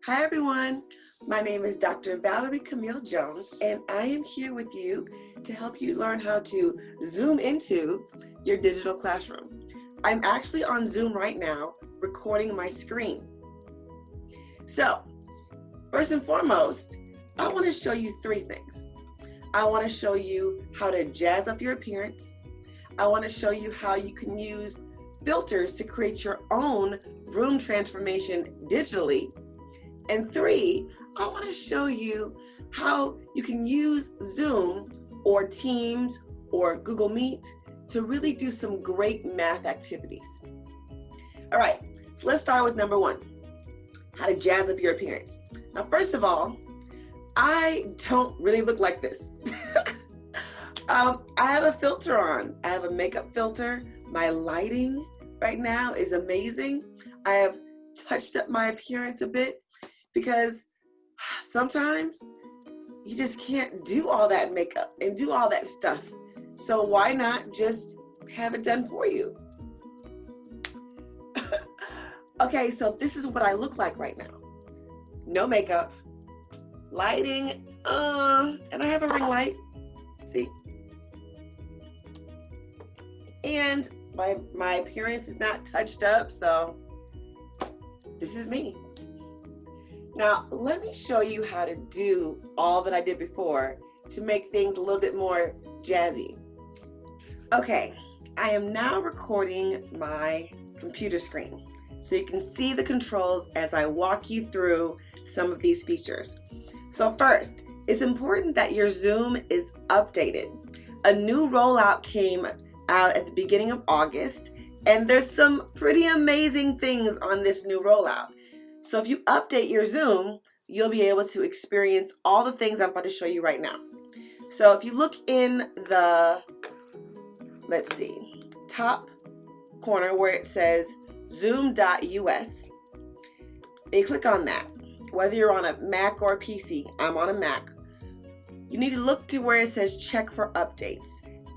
Hi everyone, my name is Dr. Valerie Camille Jones and I am here with you to help you learn how to zoom into your digital classroom. I'm actually on Zoom right now recording my screen. So first and foremost, I want to show you three things. I want to show you how to jazz up your appearance. I want to show you how you can use filters to create your own room transformation digitally. And three, I want to show you how you can use Zoom or Teams or Google Meet to really do some great math activities. All right, so let's start with number one, how to jazz up your appearance. Now, first of all, I don't really look like this. I have a filter on. I have a makeup filter. My lighting right now is amazing. I have touched up my appearance a bit because sometimes you just can't do all that makeup and do all that stuff. So why not just have it done for you? Okay, so this is what I look like right now. No makeup, lighting, and I have a ring light, see? And my appearance is not touched up, so this is me. Now, let me show you how to do all that I did before to make things a little bit more jazzy. Okay, I am now recording my computer screen so you can see the controls as I walk you through some of these features. So first, it's important that your Zoom is updated. A new rollout came out at the beginning of August, and there's some pretty amazing things on this new rollout. So if you update your Zoom, you'll be able to experience all the things I'm about to show you right now. So if you look in the, let's see, top corner where it says zoom.us, and you click on that. Whether you're on a Mac or a PC, I'm on a Mac, you need to look to where it says check for updates.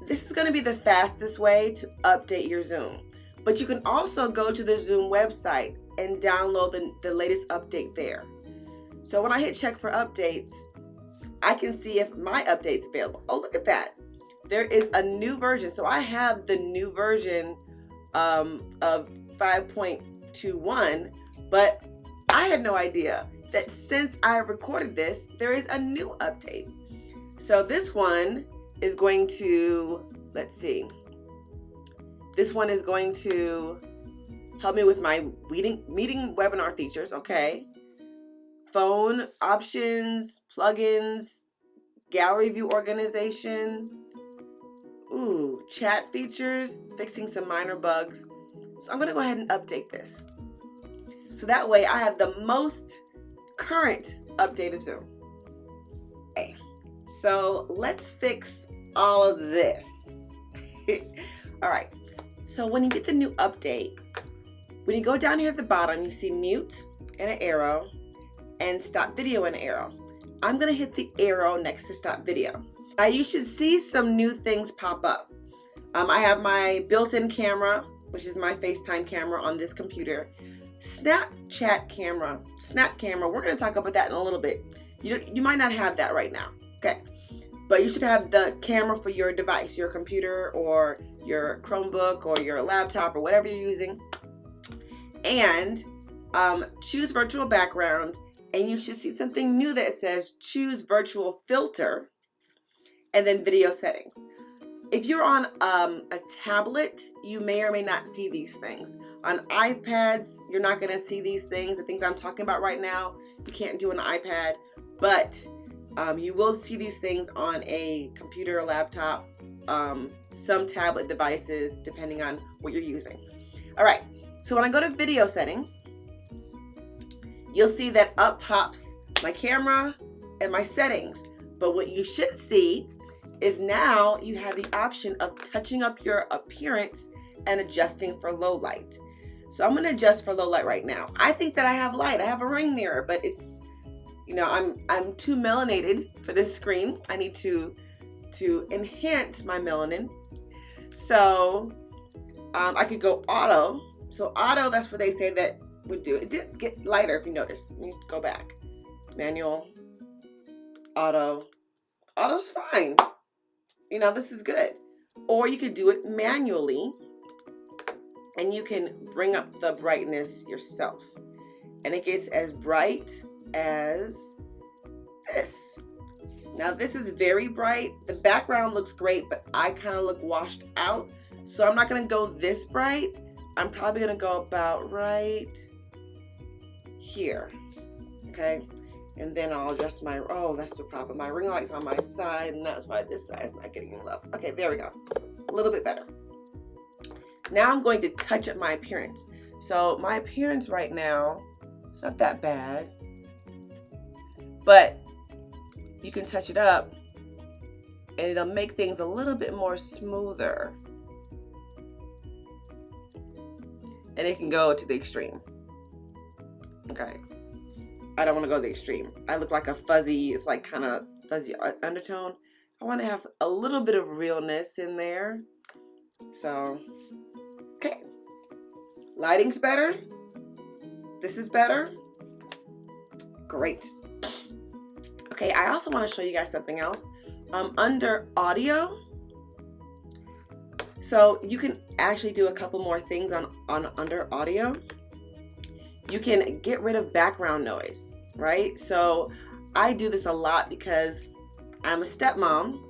This is going to be the fastest way to update your Zoom. But you can also go to the Zoom website and download the latest update there. So when I hit check for updates, I can see if my update's available. Oh, look at that. There is a new version. So I have the new version of 5.21, but I had no idea that since I recorded this, there is a new update. So this one is going to, let's see, this one is going to help me with my meeting webinar features, okay. Phone options, plugins, gallery view organization, ooh, chat features, fixing some minor bugs. So I'm gonna go ahead and update this. So that way I have the most current update of Zoom. Okay, so let's fix all of this. All right, so when you get the new update, when you go down here at the bottom, you see mute and an arrow and stop video and an arrow. I'm gonna hit the arrow next to stop video. Now you should see some new things pop up. I have my built-in camera, which is my FaceTime camera on this computer. Snapchat camera, Snap camera, we're gonna talk about that in a little bit. You might not have that right now, okay? But you should have the camera for your device, your computer or your Chromebook or your laptop or whatever you're using. And choose virtual background, and you should see something new that says choose virtual filter and then video settings. If you're on a tablet, you may or may not see these things. On iPads, you're not gonna see these things. The things I'm talking about right now, you can't do on an iPad, but you will see these things on a computer or laptop, some tablet devices, depending on what you're using. All right, so when I go to video settings, you'll see that up pops my camera and my settings. But what you should see is now you have the option of touching up your appearance and adjusting for low light. So I'm gonna adjust for low light right now. I think that I have light. I have a ring mirror, but it's, you know, I'm too melanated for this screen. I need to enhance my melanin. So I could go auto. So auto, that's where they say that would do. It did get lighter if you notice. Let me go back. Manual, auto. Auto's fine. You know, this is good. Or you could do it manually and you can bring up the brightness yourself. And it gets as bright as this. Now this is very bright. The background looks great, but I kind of look washed out. So I'm not gonna go this bright. I'm probably gonna go about right here, okay? And then I'll adjust my, oh, that's the problem. My ring light's on my side, and that's why this side is not getting any love. Okay, there we go. A little bit better. Now I'm going to touch up my appearance. So my appearance right now, it's not that bad, but you can touch it up and it'll make things a little bit more smoother. And it can go to the extreme. Okay. I don't want to go to the extreme. I look like a fuzzy, it's like kind of fuzzy undertone. I want to have a little bit of realness in there. So, okay. Lighting's better. This is better. Great. Okay, I also want to show you guys something else. Under audio, so you can actually do a couple more things on under audio. You can get rid of background noise, right? So I do this a lot because I'm a stepmom,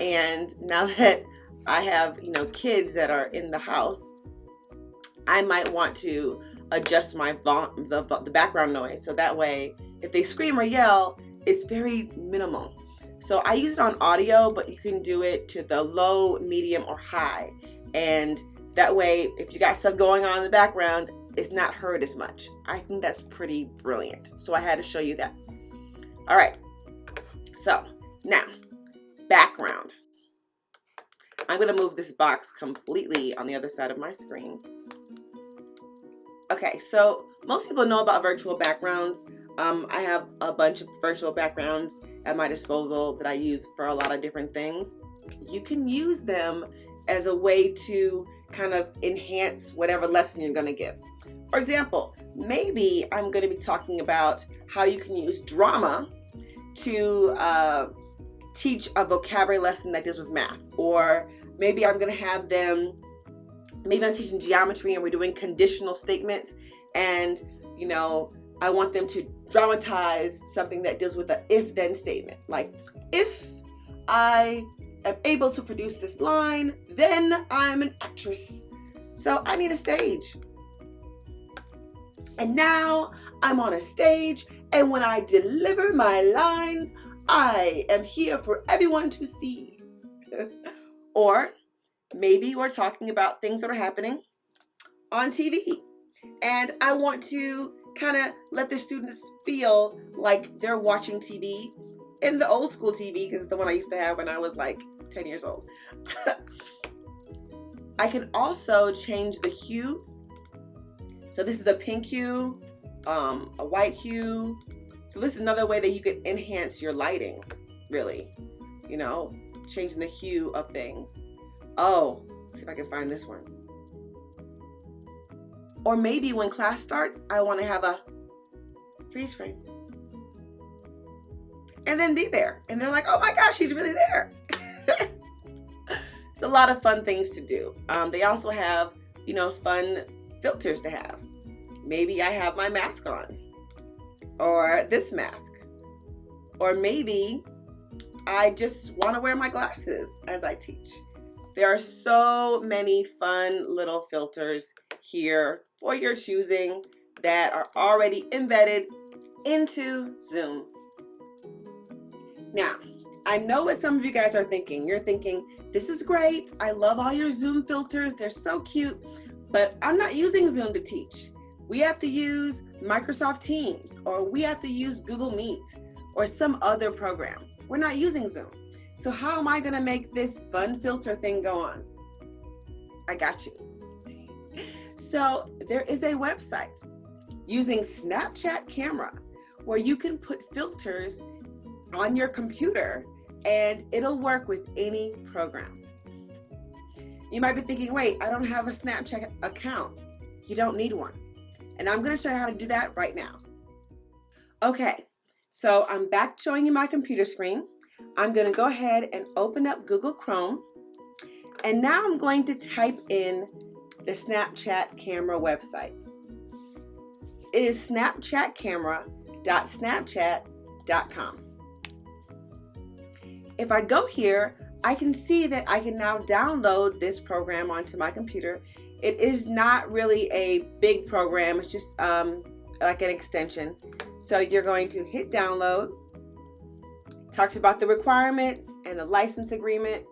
and now that I have, you know, kids that are in the house, I might want to adjust my the background noise so that way if they scream or yell, it's very minimal. So I use it on audio, but you can do it to the low, medium, or high. And that way, if you got stuff going on in the background, it's not heard as much. I think that's pretty brilliant. So I had to show you that. All right. So now, background. I'm going to move this box completely on the other side of my screen. Okay, so most people know about virtual backgrounds. I have a bunch of virtual backgrounds at my disposal that I use for a lot of different things. You can use them as a way to kind of enhance whatever lesson you're going to give. For example, maybe I'm going to be talking about how you can use drama to teach a vocabulary lesson that deals with math. Or maybe I'm going to have them, maybe I'm teaching geometry and we're doing conditional statements, and you know, I want them to dramatize something that deals with an if-then statement. Like, if I am able to produce this line, then I'm an actress. So I need a stage. And now I'm on a stage, and when I deliver my lines, I am here for everyone to see. Or maybe we're talking about things that are happening on TV, and I want to kind of let the students feel like they're watching TV in the old school TV, because it's the one I used to have when I was like 10 years old. I can also change the hue. So this is a pink hue, a white hue. So this is another way that you could enhance your lighting, really, you know, changing the hue of things. Oh, let's see if I can find this one. Or maybe when class starts, I want to have a freeze frame. And then be there. And they're like, oh my gosh, she's really there. It's a lot of fun things to do. They also have, you know, fun filters to have. Maybe I have my mask on, or this mask, or maybe I just want to wear my glasses as I teach. There are so many fun little filters here for your choosing that are already embedded into Zoom. Now, I know what some of you guys are thinking. You're thinking, this is great. I love all your Zoom filters. They're so cute, but I'm not using Zoom to teach. We have to use Microsoft Teams, or we have to use Google Meet, or some other program. We're not using Zoom. So how am I gonna make this fun filter thing go on? I got you. So there is a website using Snapchat camera where you can put filters on your computer and it'll work with any program. You might be thinking, wait, I don't have a Snapchat account. You don't need one. And I'm going to show you how to do that right now. Okay, so I'm back showing you my computer screen. I'm going to go ahead and open up Google Chrome. And now I'm going to type in the Snapchat camera website. It is snapchatcamera.snapchat.com. If I go here, I can see that I can now download this program onto my computer. It is not really a big program, it's just like an extension. So you're going to hit download. It talks about the requirements and the license agreement.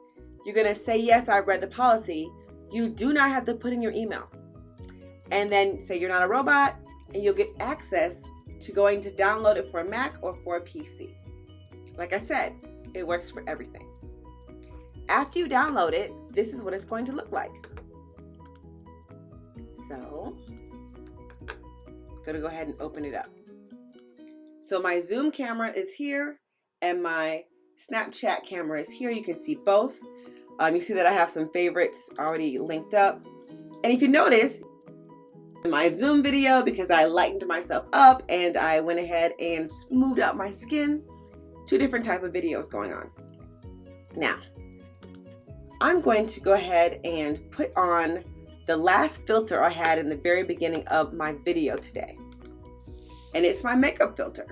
You're going to say, yes, I've read the policy. You do not have to put in your email. And then say you're not a robot, and you'll get access to going to download it for a Mac or for a PC. Like I said, it works for everything. After you download it, this is what it's going to look like. So, I'm going to go ahead and open it up. So my Zoom camera is here and my Snapchat camera is here. You can see both. You see that I have some favorites already linked up. And if you notice, in my Zoom video, because I lightened myself up and I went ahead and smoothed out my skin, 2 different type of videos going on. Now, I'm going to go ahead and put on the last filter I had in the very beginning of my video today. And it's my makeup filter.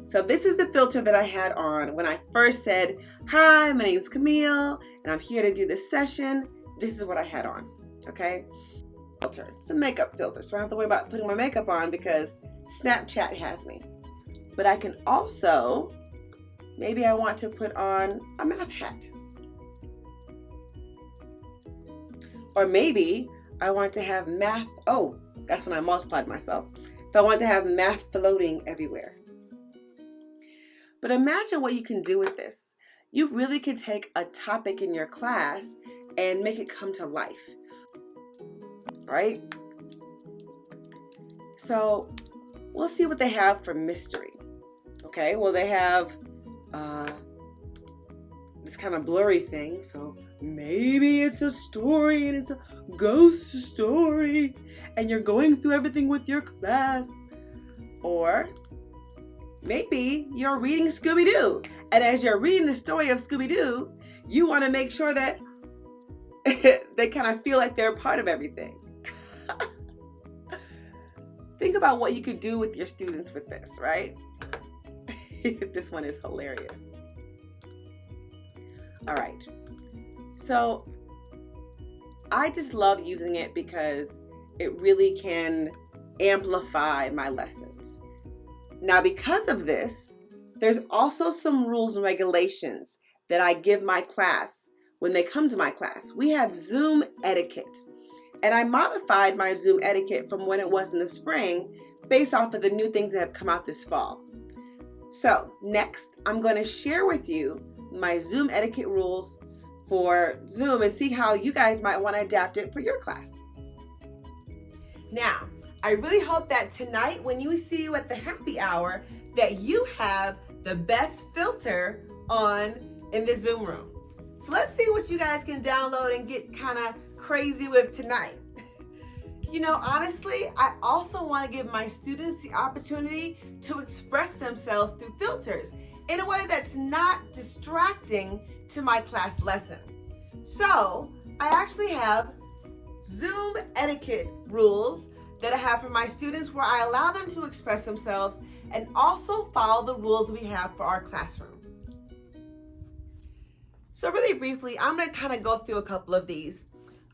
So this is the filter that I had on when I first said, hi, my name is Camille, and I'm here to do this session. This is what I had on, okay? Filter, it's a makeup filter, so I don't have to worry about putting my makeup on because Snapchat has me. But I can also, maybe I want to put on a math hat. Or maybe I want to have math, oh, that's when I multiplied myself. If I want to have math floating everywhere. But imagine what you can do with this. You really can take a topic in your class and make it come to life, right? So we'll see what they have for mystery. Okay, well they have this kind of blurry thing, so maybe it's a story and it's a ghost story and you're going through everything with your class. Or maybe you're reading Scooby-Doo, and as you're reading the story of Scooby-Doo, you want to make sure that they kind of feel like they're part of everything. Think about what you could do with your students with this, right? This one is hilarious. All right. So I just love using it because it really can amplify my lessons. Now, because of this, there's also some rules and regulations that I give my class when they come to my class. We have Zoom etiquette, and I modified my Zoom etiquette from when it was in the spring based off of the new things that have come out this fall. So next, I'm going to share with you my Zoom etiquette rules for Zoom and see how you guys might want to adapt it for your class. Now, I really hope that tonight when you see you at the happy hour that you have the best filter on in the Zoom room. So let's see what you guys can download and get kind of crazy with tonight. You know, honestly, I also want to give my students the opportunity to express themselves through filters in a way that's not distracting to my class lesson. So I actually have Zoom etiquette rules that I have for my students where I allow them to express themselves and also follow the rules we have for our classroom. So really briefly, I'm going to kind of go through a couple of these.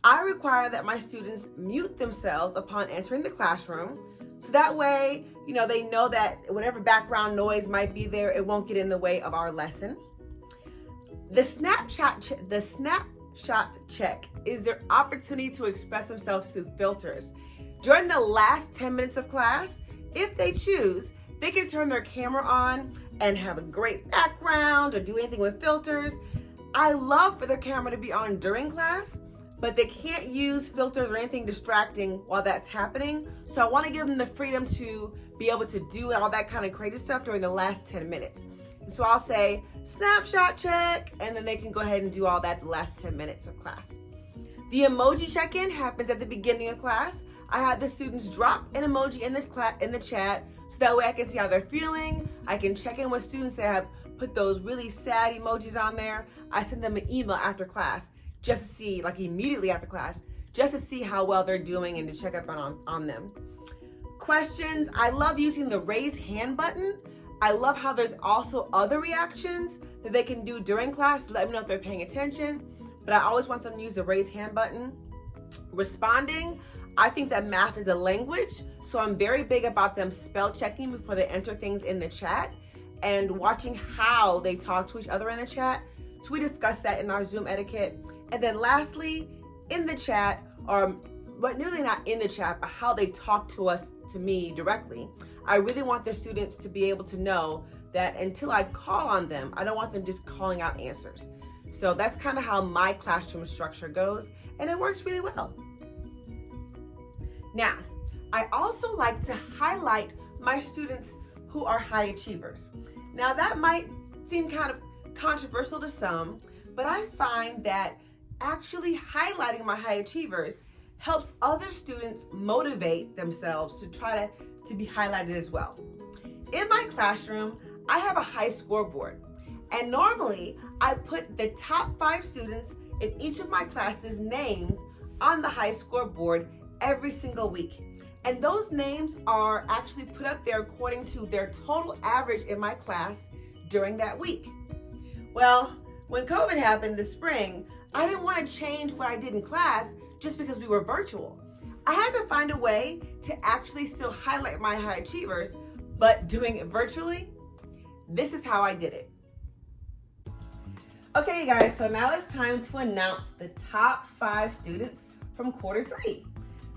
I require that my students mute themselves upon entering the classroom. So that way, you know, they know that whatever background noise might be there, it won't get in the way of our lesson. The snapshot check is their opportunity to express themselves through filters. During the last 10 minutes of class, if they choose, they can turn their camera on and have a great background or do anything with filters. I love for their camera to be on during class, but they can't use filters or anything distracting while that's happening. So I want to give them the freedom to be able to do all that kind of crazy stuff during the last 10 minutes. And so I'll say, snapshot check, and then they can go ahead and do all that the last 10 minutes of class. The emoji check-in happens at the beginning of class. I have the students drop an emoji in the chat, so that way I can see how they're feeling. I can check in with students that have put those really sad emojis on there. I send them an email after class just to see, like immediately after class, just to see how well they're doing and to check up on them. Questions, I love using the raise hand button. I love how there's also other reactions that they can do during class to let me know if they're paying attention, but I always want them to use the raise hand button. Responding, I think that math is a language, so I'm very big about them spell checking before they enter things in the chat and watching how they talk to each other in the chat. So we discussed that in our Zoom etiquette. And then lastly, in the chat, but nearly not in the chat, but how they talk to me directly. I really want the students to be able to know that until I call on them, I don't want them just calling out answers. So that's kind of how my classroom structure goes, and it works really well. Now, I also like to highlight my students who are high achievers. Now that might seem kind of controversial to some, but I find that actually highlighting my high achievers helps other students motivate themselves to try to be highlighted as well. In my classroom, I have a high scoreboard, and normally I put the top 5 students in each of my classes' names on the high scoreboard every single week. And those names are actually put up there according to their total average in my class during that week. Well, when COVID happened this spring, I didn't want to change what I did in class just because we were virtual. I had to find a way to actually still highlight my high achievers, but doing it virtually. This is how I did it. Okay, you guys, so now it's time to announce the top 5 students from quarter 3.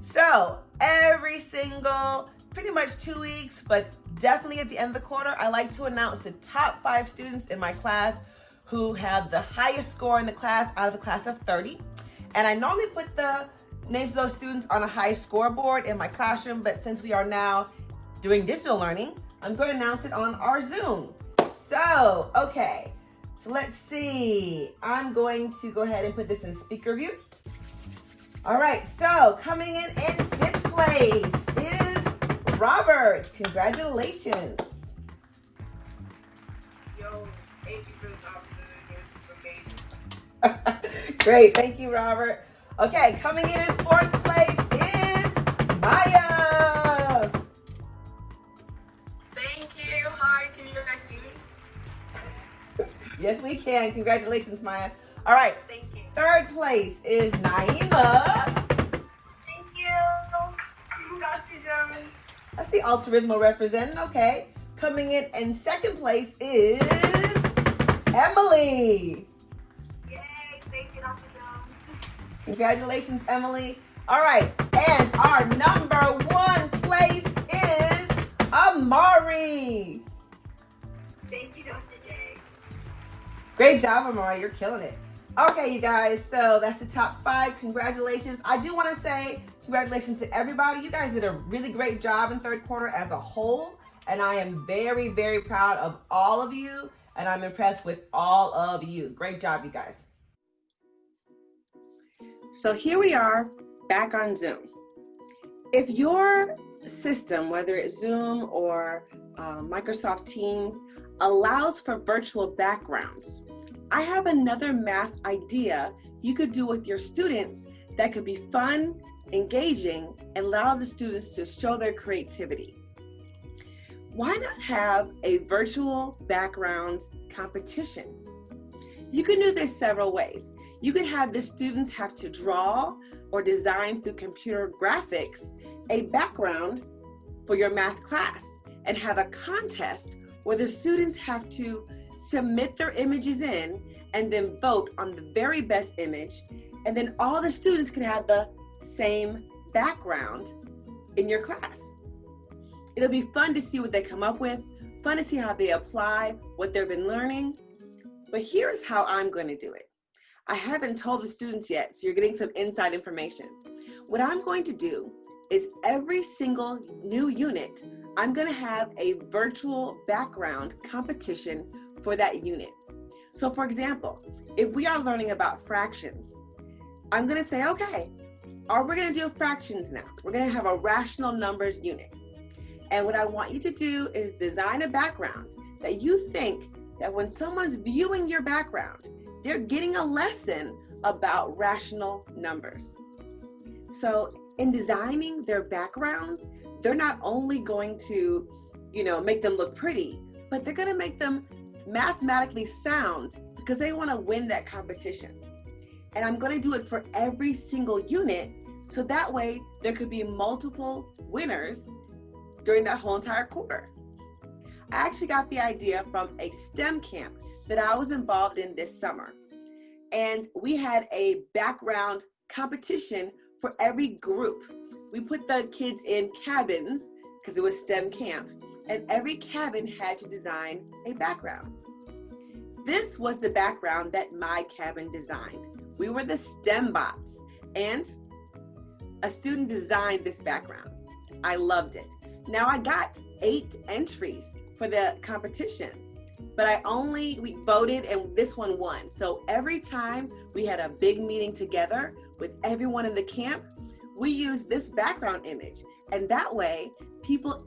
So every single, pretty much 2 weeks, but definitely at the end of the quarter, I like to announce the top 5 students in my class who have the highest score in the class out of a class of 30. And I normally put the names of those students on a high scoreboard in my classroom, but since we are now doing digital learning, I'm going to announce it on our Zoom. So, okay, so let's see. I'm going to go ahead and put this in speaker view. All right, so coming in 5th place is Robert. Congratulations. Yo, thank you for this opportunity. This is amazing. Great, thank you, Robert. Okay, coming in 4th place is Maya. Thank you. Hi, can you guys see me? Yes, we can. Congratulations, Maya. All right, Thank you. 3rd place is Naima. Thank you, Dr. Jones. That's the Altruismo representing. Okay, coming in 2nd place is Emily. Yay, thank you, Dr. Jones. Congratulations, Emily. All right, and our number 1 place is Amari. Thank you, Dr. J. Great job, Amari. You're killing it. Okay, you guys, so that's the top 5. Congratulations. I do want to say congratulations to everybody. You guys did a really great job in 3rd quarter as a whole, and I am very, very proud of all of you, and I'm impressed with all of you. Great job, you guys. So here we are back on Zoom. If your system, whether it's Zoom or Microsoft Teams, allows for virtual backgrounds, I have another math idea you could do with your students that could be fun, engaging, and allow the students to show their creativity. Why not have a virtual background competition? You can do this several ways. You could have the students have to draw or design through computer graphics a background for your math class and have a contest where the students have to submit their images in and then vote on the very best image, and then all the students can have the same background in your class. It'll be fun to see what they come up with, fun to see how they apply what they've been learning, but here's how I'm going to do it. I haven't told the students yet, so you're getting some inside information. What I'm going to do is every single new unit, I'm going to have a virtual background competition for that unit. So for example, if we are learning about fractions, I'm going to say, okay, or we're going to do fractions now. We're going to have a rational numbers unit. And what I want you to do is design a background that you think that when someone's viewing your background, they're getting a lesson about rational numbers. So in designing their backgrounds, they're not only going to, make them look pretty, but they're going to make them mathematically sound because they want to win that competition. And I'm going to do it for every single unit, so that way there could be multiple winners during that whole entire quarter. I actually got the idea from a STEM camp that I was involved in this summer. And we had a background competition for every group. We put the kids in cabins because it was STEM camp, and every cabin had to design a background. This was the background that my cabin designed. We were the STEM bots, and a student designed this background. I loved it. Now I got 8 entries for the competition, but we voted and this one won. So every time we had a big meeting together with everyone in the camp, we used this background image. And that way, people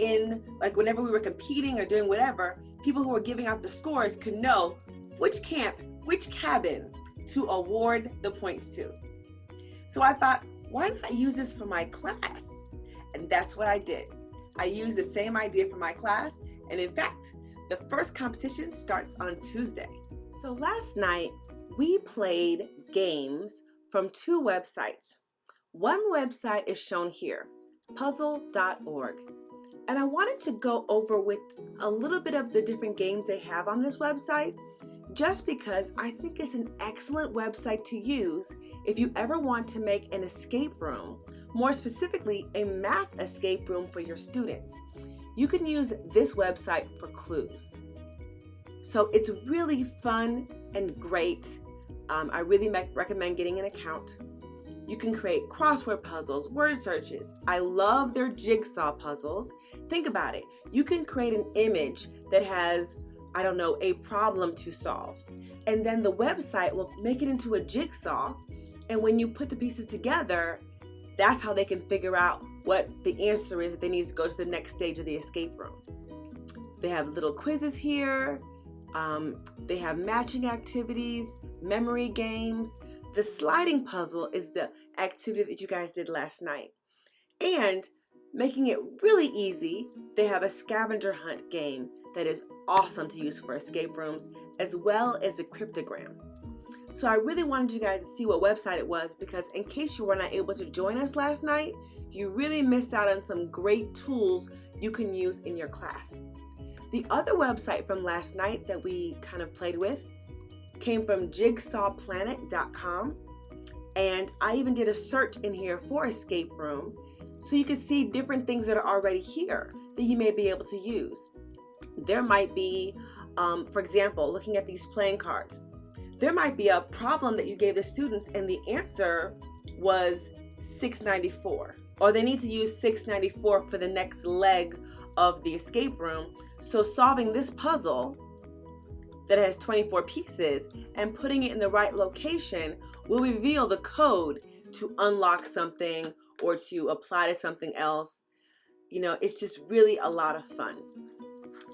whenever we were competing or doing whatever, people who were giving out the scores could know which cabin to award the points to. So I thought, why not use this for my class? And that's what I did. I used the same idea for my class. And in fact, the first competition starts on Tuesday. So last night, we played games from 2 websites. One website is shown here, Puzzleorg. And I wanted to go over with a little bit of the different games they have on this website, just because I think it's an excellent website to use if you ever want to make an escape room, more specifically a math escape room for your students. You can use this website for clues. So it's really fun and great. I really recommend getting an account. You can create crossword puzzles, word searches. I love their jigsaw puzzles. Think about it. You can create an image that has, a problem to solve. And then the website will make it into a jigsaw. And when you put the pieces together, that's how they can figure out what the answer is that they need to go to the next stage of the escape room. They have little quizzes here. They have matching activities, memory games. The sliding puzzle is the activity that you guys did last night. And making it really easy, they have a scavenger hunt game that is awesome to use for escape rooms, as well as a cryptogram. So I really wanted you guys to see what website it was, because in case you were not able to join us last night, you really missed out on some great tools you can use in your class. The other website from last night that we kind of played with came from jigsawplanet.com, and I even did a search in here for escape room, so you can see different things that are already here that you may be able to use. There might be, for example, looking at these playing cards, there might be a problem that you gave the students and the answer was 694, or they need to use 694 for the next leg of the escape room. So solving this puzzle that has 24 pieces and putting it in the right location will reveal the code to unlock something or to apply to something else. It's just really a lot of fun.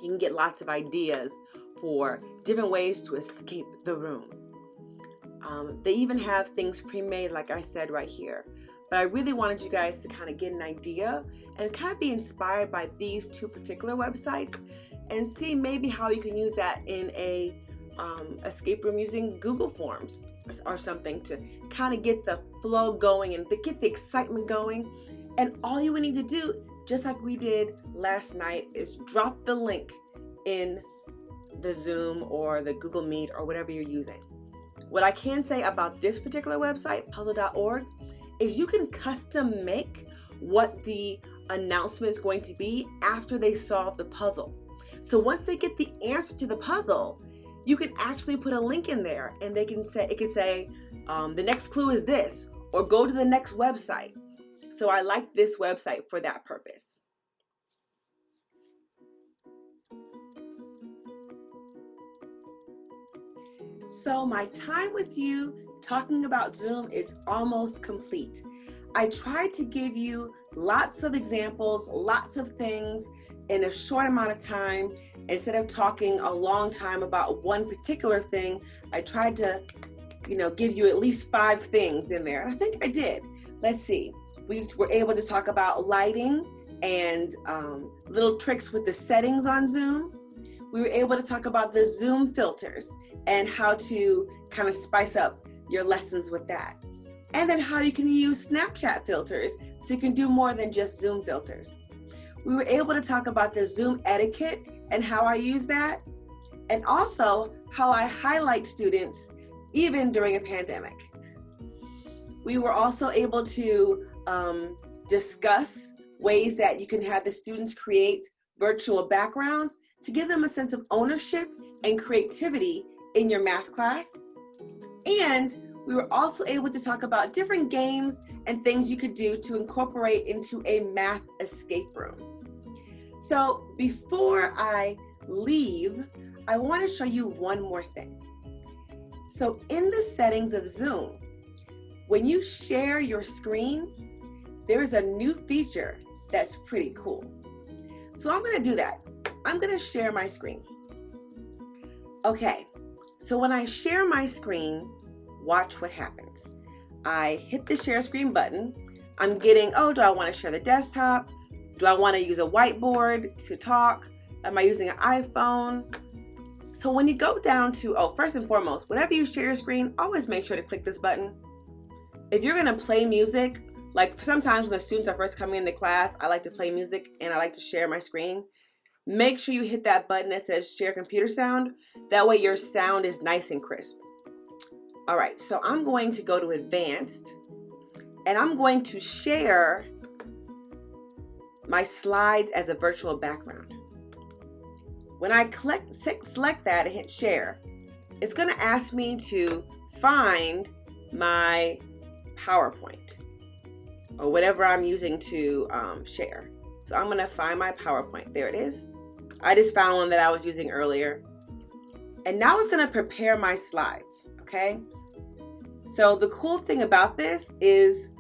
You can get lots of ideas for different ways to escape the room. They even have things pre-made, like I said right here. But I really wanted you guys to kind of get an idea and kind of be inspired by these 2 particular websites and see maybe how you can use that in a escape room using Google Forms or something to kind of get the flow going and to get the excitement going. And all you would need to do, just like we did last night, is drop the link in the Zoom or the Google Meet or whatever you're using. What I can say about this particular website, puzzle.org, is you can custom make what the announcement is going to be after they solve the puzzle. So once they get the answer to the puzzle, you can actually put a link in there, and it can say the next clue is this, or go to the next website. So I like this website for that purpose. So my time with you talking about Zoom is almost complete. I tried to give you lots of examples, lots of things in a short amount of time. Instead of talking a long time about one particular thing, I tried to, give you at least 5 things in there. And I think I did. Let's see. We were able to talk about lighting and little tricks with the settings on Zoom. We were able to talk about the Zoom filters and how to kind of spice up your lessons with that. And then how you can use Snapchat filters so you can do more than just Zoom filters. We were able to talk about the Zoom etiquette and how I use that, and also how I highlight students even during a pandemic. We were also able to discuss ways that you can have the students create virtual backgrounds to give them a sense of ownership and creativity in your math class. And we were also able to talk about different games and things you could do to incorporate into a math escape room. So before I leave, I want to show you one more thing. So in the settings of Zoom, when you share your screen, there's a new feature that's pretty cool. So I'm going to do that. I'm going to share my screen. Okay, so when I share my screen, watch what happens. I hit the share screen button. I'm getting, do I want to share the desktop? Do I want to use a whiteboard to talk? Am I using an iPhone? So when you go down to, first and foremost, whenever you share your screen, always make sure to click this button. If you're going to play music, like sometimes when the students are first coming into class, I like to play music and I like to share my screen. Make sure you hit that button that says share computer sound. That way your sound is nice and crisp. All right, so I'm going to go to advanced and I'm going to share my slides as a virtual background. When I select that and hit share, it's going to ask me to find my PowerPoint or whatever I'm using to share. So I'm going to find my PowerPoint. There it is. I just found one that I was using earlier. And now it's going to prepare my slides, okay? So the cool thing about this is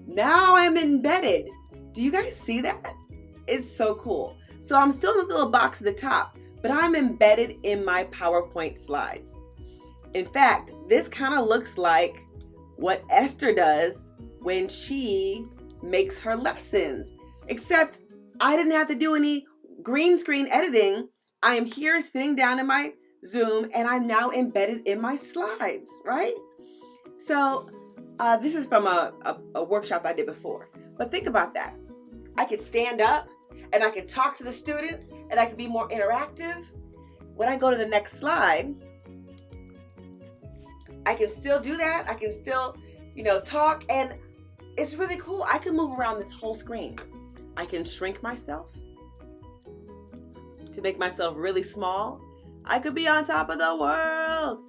now I'm embedded. Do you guys see that? It's so cool. So I'm still in the little box at the top, but I'm embedded in my PowerPoint slides. In fact, this kind of looks like what Esther does when she makes her lessons, except I didn't have to do any green screen editing. I am here sitting down in my Zoom and I'm now embedded in my slides, right? So this is from a workshop I did before, but think about that. I could stand up and I could talk to the students and I could be more interactive. When I go to the next slide, I can still do that. I can still, talk, and it's really cool. I can move around this whole screen. I can shrink myself to make myself really small. I could be on top of the world.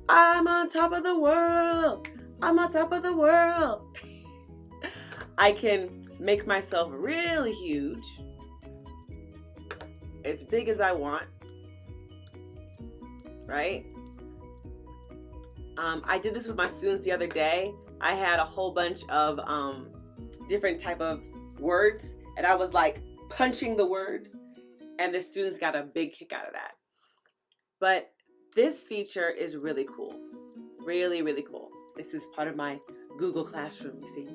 I'm on top of the world. I'm on top of the world. I can make myself really huge, as big as I want, right? I did this with my students the other day. I had a whole bunch of different type of words, and I was like punching the words, and the students got a big kick out of that. But this feature is really cool. Really, really cool. This is part of my Google Classroom, you see.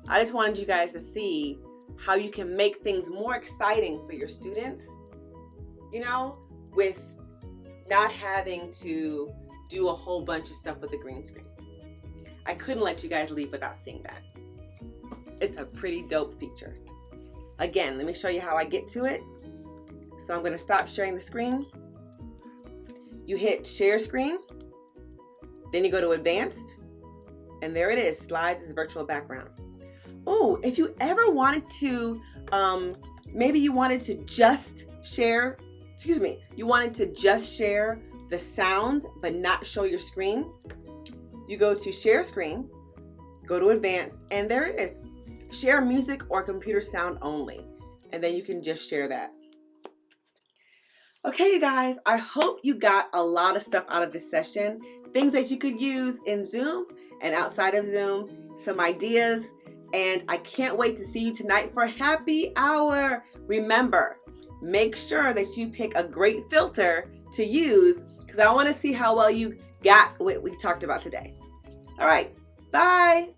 I just wanted you guys to see how you can make things more exciting for your students, with not having to do a whole bunch of stuff with the green screen. I couldn't let you guys leave without seeing that. It's a pretty dope feature. Again, let me show you how I get to it. So I'm going to stop sharing the screen. You hit share screen, then you go to advanced, and there it is, slides as virtual background. Oh, if you ever wanted to, maybe you wanted to just share, you wanted to just share the sound but not show your screen, you go to share screen, go to advanced, and there it is. Share music or computer sound only, and then you can just share that. Okay, you guys, I hope you got a lot of stuff out of this session. things that you could use in Zoom and outside of Zoom, some ideas. And I can't wait to see you tonight for happy hour. Remember, make sure that you pick a great filter to use because I want to see how well you got what we talked about today. All right, bye.